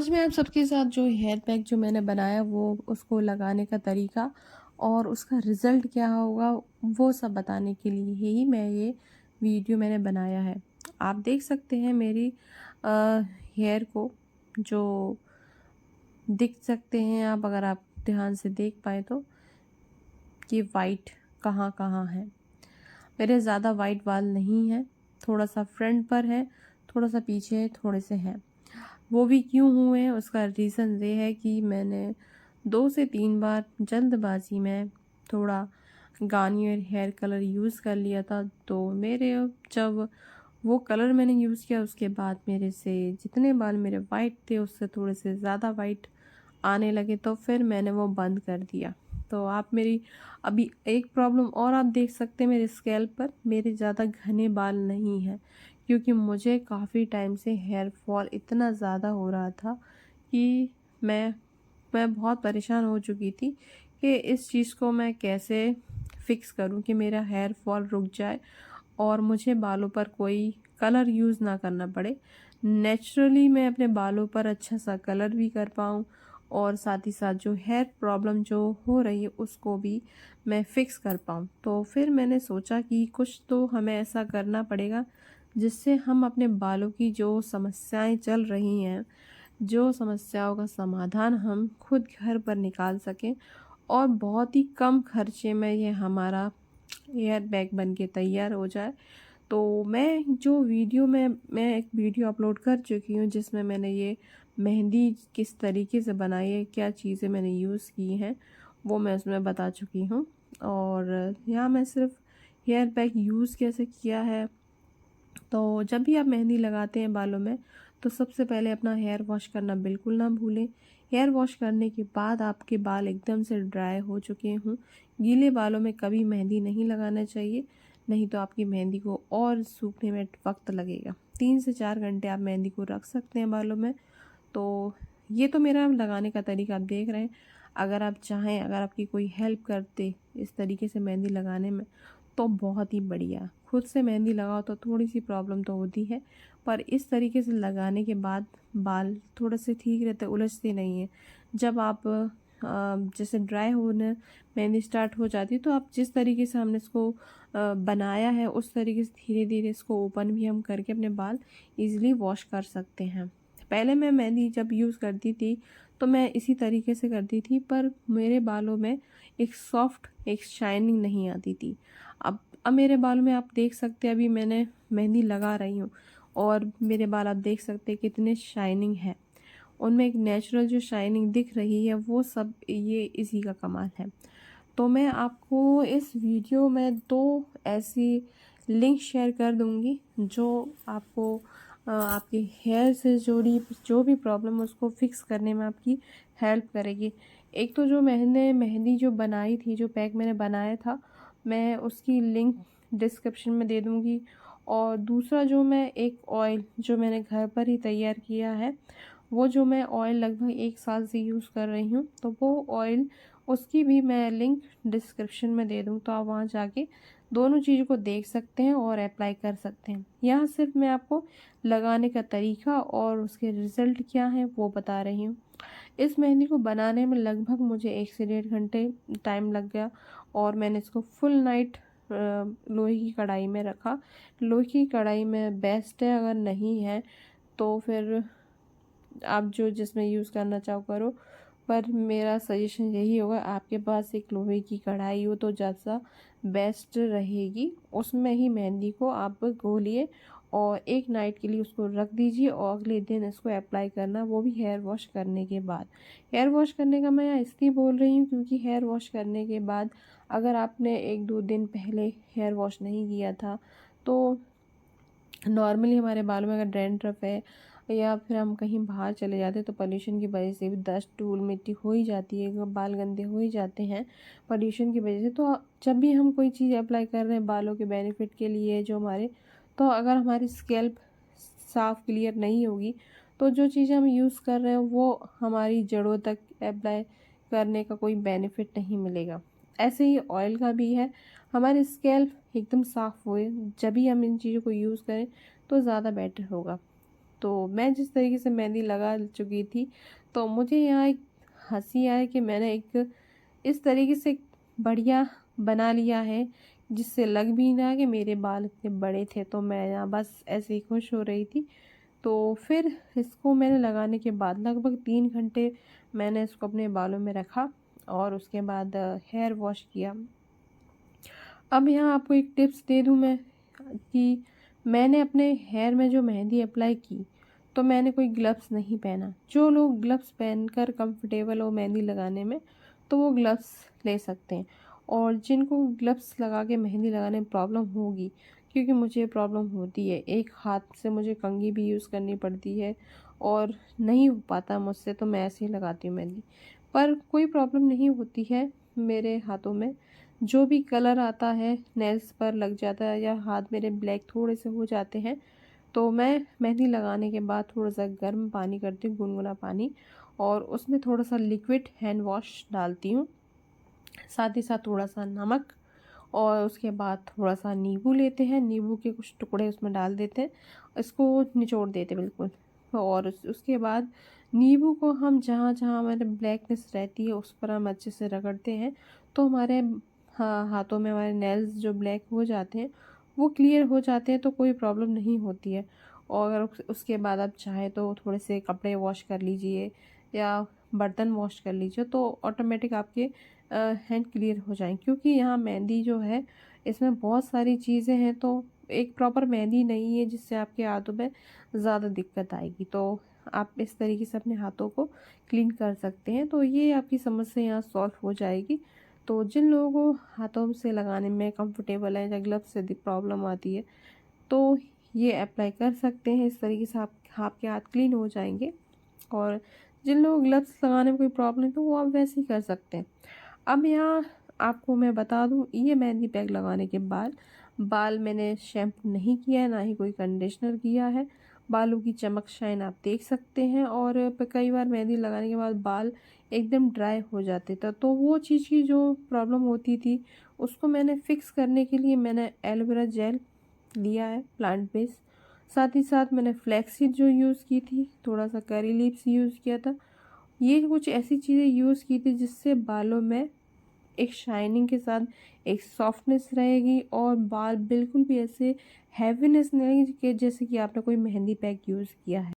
आज मैं आप सबके साथ जो हेयर पैक जो मैंने बनाया वो उसको लगाने का तरीका और उसका रिज़ल्ट क्या होगा वो सब बताने के लिए ही मैं ये वीडियो मैंने बनाया है। आप देख सकते हैं मेरी हेयर को जो दिख सकते हैं आप अगर आप ध्यान से देख पाएँ तो कि वाइट कहाँ-कहाँ है। मेरे ज़्यादा वाइट बाल नहीं हैं, थोड़ा-सा फ्रंट पर है, थोड़ा-सा पीछे है, थोड़े से हैं। वो भी क्यों हुए हैं उसका रीज़न ये है कि मैंने 2 से 3 बार जल्दबाज़ी में थोड़ा गार्नियर हेयर कलर यूज़ कर लिया था। तो मेरे जब वो कलर मैंने यूज़ किया उसके बाद मेरे से जितने बाल मेरे वाइट थे उससे थोड़े से ज़्यादा वाइट आने लगे तो फिर मैंने वो बंद कर दिया। तो आप मेरी अभी एक प्रॉब्लम और आप देख सकते हैं मेरे स्कैल्प पर मेरे ज़्यादा घने बाल नहीं हैं। क्योंकि मुझे काफ़ी टाइम से हेयर फॉल इतना ज़्यादा हो रहा था कि मैं मैं बहुत परेशान हो चुकी थी कि इस चीज़ को मैं कैसे फ़िक्स करूं कि मेरा हेयर फॉल रुक जाए और मुझे बालों पर कोई कलर यूज़ ना करना पड़े। नेचुरली मैं अपने बालों पर अच्छा सा कलर भी कर पाऊँ और साथ ही साथ जो हेयर प्रॉब्लम जो हो रही है उसको भी मैं फ़िक्स कर पाऊँ। तो फिर मैंने सोचा कि कुछ तो हमें ऐसा करना पड़ेगा जिससे हम अपने बालों की जो समस्याएँ चल रही हैं, जो समस्याओं का समाधान हम खुद घर पर निकाल सकें और बहुत ही कम खर्चे में ये हमारा एयर बैग बन के तैयार हो जाए। तो मैं एक वीडियो अपलोड कर चुकी हूँ जिसमें मैंने ये मेहंदी किस तरीके से बनाई है, क्या चीज़ें मैंने यूज़ की हैं, वो मैं उसमें बता चुकी हूँ। और यहाँ मैं सिर्फ हेयर पैक यूज़ कैसे किया है, तो जब भी आप मेहंदी लगाते हैं बालों में तो सबसे पहले अपना हेयर वॉश करना बिल्कुल ना भूलें। हेयर वॉश करने के बाद आपके बाल एकदम से ड्राई हो चुके हों, गीले बालों में कभी मेहंदी नहीं लगाना चाहिए, नहीं तो आपकी मेहंदी को और सूखने में वक्त लगेगा। 3 से 4 घंटे आप मेहंदी को रख सकते हैं बालों में। तो ये तो मेरा लगाने का तरीका आप देख रहे हैं। अगर आप चाहें, अगर आपकी कोई हेल्प करते इस तरीके से मेहंदी लगाने में तो बहुत ही बढ़िया। खुद से मेहंदी लगाओ तो थोड़ी-सी प्रॉब्लम तो होती है, पर इस तरीके से लगाने के बाद बाल थोड़े से ठीक रहते, उलझते नहीं हैं। जब आप जैसे ड्राई होने मेहंदी स्टार्ट हो जाती है तो आप जिस तरीके से हमने इसको बनाया है उस तरीके से धीरे-धीरे इसको ओपन भी हम करके अपने बाल ईज़िली वॉश कर सकते हैं। पहले मैं मेहंदी जब यूज़ करती थी तो मैं इसी तरीके से करती थी, पर मेरे बालों में एक सॉफ्ट एक शाइनिंग नहीं आती थी। अब मेरे बालों में आप देख सकते हैं, अभी मैंने मेहंदी लगा रही हूँ और मेरे बाल आप देख सकते हैं कितने शाइनिंग है। उनमें एक नेचुरल जो शाइनिंग दिख रही है वो सब ये इसी का कमाल है। तो मैं आपको इस वीडियो में 2 ऐसी लिंक शेयर कर दूँगी जो आपको आपके हेयर से जुड़ी जो भी प्रॉब्लम है उसको फिक्स करने में आपकी हेल्प करेगी। एक तो जो मैंने मेहंदी जो बनाई थी, जो पैक मैंने बनाया था, मैं उसकी लिंक डिस्क्रिप्शन में दे दूँगी। और दूसरा जो मैं एक ऑयल जो मैंने घर पर ही तैयार किया है, वो जो मैं ऑयल लगभग 1 साल से यूज़ कर रही हूँ, तो वो ऑयल उसकी भी मैं लिंक डिस्क्रिप्शन में दे दूँ, तो आप वहाँ जाके दोनों चीज़ों को देख सकते हैं और अप्लाई कर सकते हैं। यहाँ सिर्फ मैं आपको लगाने का तरीका और उसके रिज़ल्ट क्या हैं वो बता रही हूँ। इस मेहंदी को बनाने में लगभग मुझे 1 से डेढ़ घंटे टाइम लग गया और मैंने इसको फुल नाइट लोहे की कढ़ाई में रखा। लोहे की कढ़ाई में बेस्ट है, अगर नहीं है तो फिर आप जो जिसमें यूज़ करना चाहो करो, पर मेरा सजेशन यही होगा आपके पास एक लोहे की कढ़ाई हो तो ज़्यादा बेस्ट रहेगी। उसमें ही मेहंदी को आप घोलिए और एक नाइट के लिए उसको रख दीजिए और अगले दिन इसको अप्लाई करना, वो भी हेयर वॉश करने के बाद। हेयर वॉश करने का मैं यहाँ इसलिए बोल रही हूँ क्योंकि हेयर वॉश करने के बाद अगर आपने 1-2 दिन पहले हेयर वॉश नहीं किया था तो नॉर्मली हमारे बालों में अगर डैंड्रफ है या फिर हम कहीं बाहर चले जाते हैं तो पोल्यूशन की वजह से भी डस्ट धूल मिट्टी हो ही जाती है, बाल गंदे हो ही जाते हैं पोल्यूशन की वजह से। तो जब भी हम कोई चीज़ अप्लाई कर रहे हैं बालों के बेनिफिट के लिए जो हमारे, तो अगर हमारी स्कैल्प साफ क्लियर नहीं होगी तो जो चीज़ें हम यूज़ कर रहे हैं वो हमारी जड़ों तक अप्लाई करने का कोई बेनिफिट नहीं मिलेगा। ऐसे ही ऑयल का भी है, हमारी स्कैल्प एकदम साफ़ होए जब भी हम इन चीज़ों को यूज़ करें तो ज़्यादा बेटर होगा। तो मैं जिस तरीके से मेहंदी लगा चुकी थी, तो मुझे यहाँ एक हँसी आई कि मैंने एक इस तरीके से बढ़िया बना लिया है, जिससे लग भी ना कि मेरे बाल इतने बड़े थे। तो मैं यहाँ बस ऐसे ही खुश हो रही थी। तो फिर इसको मैंने लगाने के बाद लगभग 3 घंटे मैंने इसको अपने बालों में रखा और उसके बाद हेयर वॉश किया। अब यहाँ आपको एक टिप्स दे दूँ मैं कि मैंने अपने हेयर में जो मेहंदी अप्लाई की, तो मैंने कोई ग्लव्स नहीं पहना। जो लोग ग्लव्स पहनकर कंफर्टेबल हो मेहंदी लगाने में, तो वो ग्लव्स ले सकते हैं। और जिनको ग्लव्स लगा के मेहंदी लगाने में प्रॉब्लम होगी, क्योंकि मुझे प्रॉब्लम होती है, एक हाथ से मुझे कंघी भी यूज़ करनी पड़ती है और नहीं हो पाता मुझसे, तो मैं ऐसे ही लगाती हूँ मेहंदी। पर कोई प्रॉब्लम नहीं होती है मेरे हाथों में। जो भी कलर आता है नेल्स पर लग जाता है या हाथ मेरे ब्लैक थोड़े से हो जाते हैं, तो मैं मेहंदी लगाने के बाद थोड़ा-सा गर्म पानी करती हूँ, गुनगुना पानी, और उसमें थोड़ा-सा लिक्विड हैंड वॉश डालती हूँ। साथ ही साथ थोड़ा-सा नमक और उसके बाद थोड़ा-सा नींबू लेते हैं, नींबू के कुछ टुकड़े उसमें डाल देते हैं, इसको निचोड़ देते हैं बिल्कुल। और उसके बाद नींबू को हम जहाँ-जहाँ हमारे ब्लैकनेस रहती है उस पर हम अच्छे से रगड़ते हैं, तो हमारे हाथों में हमारे नेल्स जो ब्लैक हो जाते हैं, वो क्लियर हो जाते हैं, तो कोई प्रॉब्लम नहीं होती है। और अगर उसके बाद आप चाहें तो थोड़े से कपड़े वॉश कर लीजिए या बर्तन वॉश कर लीजिए, तो ऑटोमेटिक आपके हैंड क्लियर हो जाएँ। क्योंकि यहाँ मेहंदी जो है, इसमें बहुत सारी चीज़ें हैं, तो एक प्रॉपर मेहंदी नहीं है जिससे आपके हाथों में ज़्यादा दिक्कत आएगी। तो आप इस तरीके से अपने हाथों को क्लीन कर सकते हैं, तो ये आपकी समस्या यहाँ सॉल्व हो जाएगी। तो जिन लोगों को हाथों से लगाने में कंफर्टेबल है या ग्लव्स से प्रॉब्लम आती है, तो ये अप्लाई कर सकते हैं। इस तरीके से आप आपके हाथ क्लीन हो जाएँगे। और जिन लोगों को ग्लव्स लगाने में कोई प्रॉब्लम है, तो वो आप वैसे ही कर सकते हैं। अब यहाँ आपको मैं बता दूँ, ये मेहंदी पैक लगाने के बाद बाल मैंने शैम्पू नहीं किया है, ना ही कोई कंडीशनर किया है। बालों की चमक शाइन आप देख सकते हैं। और कई बार मेहंदी लगाने के बाद बाल एकदम ड्राई हो जाते थे, तो वो चीज़ की जो प्रॉब्लम होती थी, उसको मैंने फिक्स करने के लिए मैंने एलोवेरा जेल लिया है, प्लांट बेस्ड। साथ ही साथ मैंने फ्लैक्स जो यूज़ की थी, थोड़ा-सा करी लीव्स यूज़ किया था। ये कुछ ऐसी चीज़ें यूज़ की थी जिससे बालों में एक शाइनिंग के साथ एक सॉफ्टनेस रहेगी और बाल बिल्कुल भी ऐसे हैवीनेस नहीं कि जैसे कि आपने कोई मेहंदी पैक यूज़ किया है।